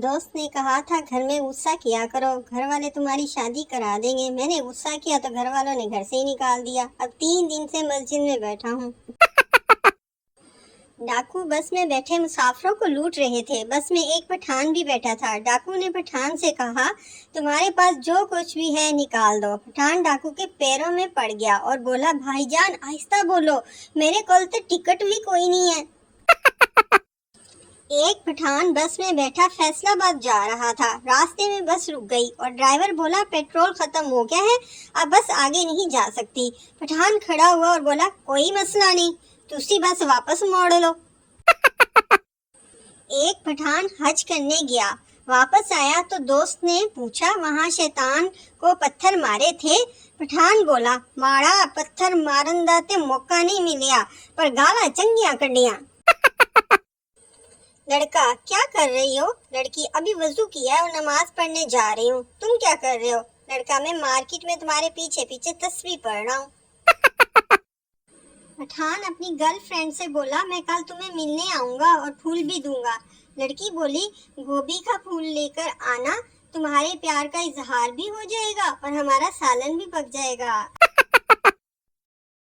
दोस्त ने कहा था घर में गुस्सा किया करो, घर वाले तुम्हारी शादी करा देंगे। मैंने गुस्सा किया तो घर वालों ने घर से ही निकाल दिया। अब 3 दिन से मस्जिद में बैठा हूँ। डाकू बस में बैठे मुसाफिरों को लूट रहे थे। बस में एक पठान भी बैठा था। डाकू ने पठान से कहा, तुम्हारे पास जो कुछ भी है निकाल दो। पठान डाकू के पैरों में पड़ गया और बोला, भाईजान आहिस्ता बोलो, मेरे कोल तो टिकट भी कोई नहीं है। एक पठान बस में बैठा फैसलाबाद जा रहा था। रास्ते में बस रुक गई और ड्राइवर बोला, पेट्रोल खत्म हो गया है, अब बस आगे नहीं जा सकती। पठान खड़ा हुआ और बोला, कोई मसला नहीं, दूसरी बस वापस मोड़ लो। एक पठान हज करने गया, वापस आया तो दोस्त ने पूछा, वहाँ शैतान को पत्थर मारे थे? पठान बोला, माड़ा पत्थर मारन दा ते मौका नहीं मिलिया, पर गाला चंगियां कढ़ियां। लड़का, क्या कर रही हो? लड़की, अभी वजू किया है और नमाज पढ़ने जा रही हूँ। तुम क्या कर रहे हो? लड़का, मैं मार्केट में तुम्हारे पीछे पीछे तस्वीर पढ़ रहा हूँ। पठान अपनी गर्लफ्रेंड से बोला, मैं कल तुम्हें मिलने आऊंगा और फूल भी दूंगा। लड़की बोली, गोभी का फूल लेकर आना, तुम्हारे प्यार का इजहार भी हो जाएगा और हमारा सालन भी पक जाएगा।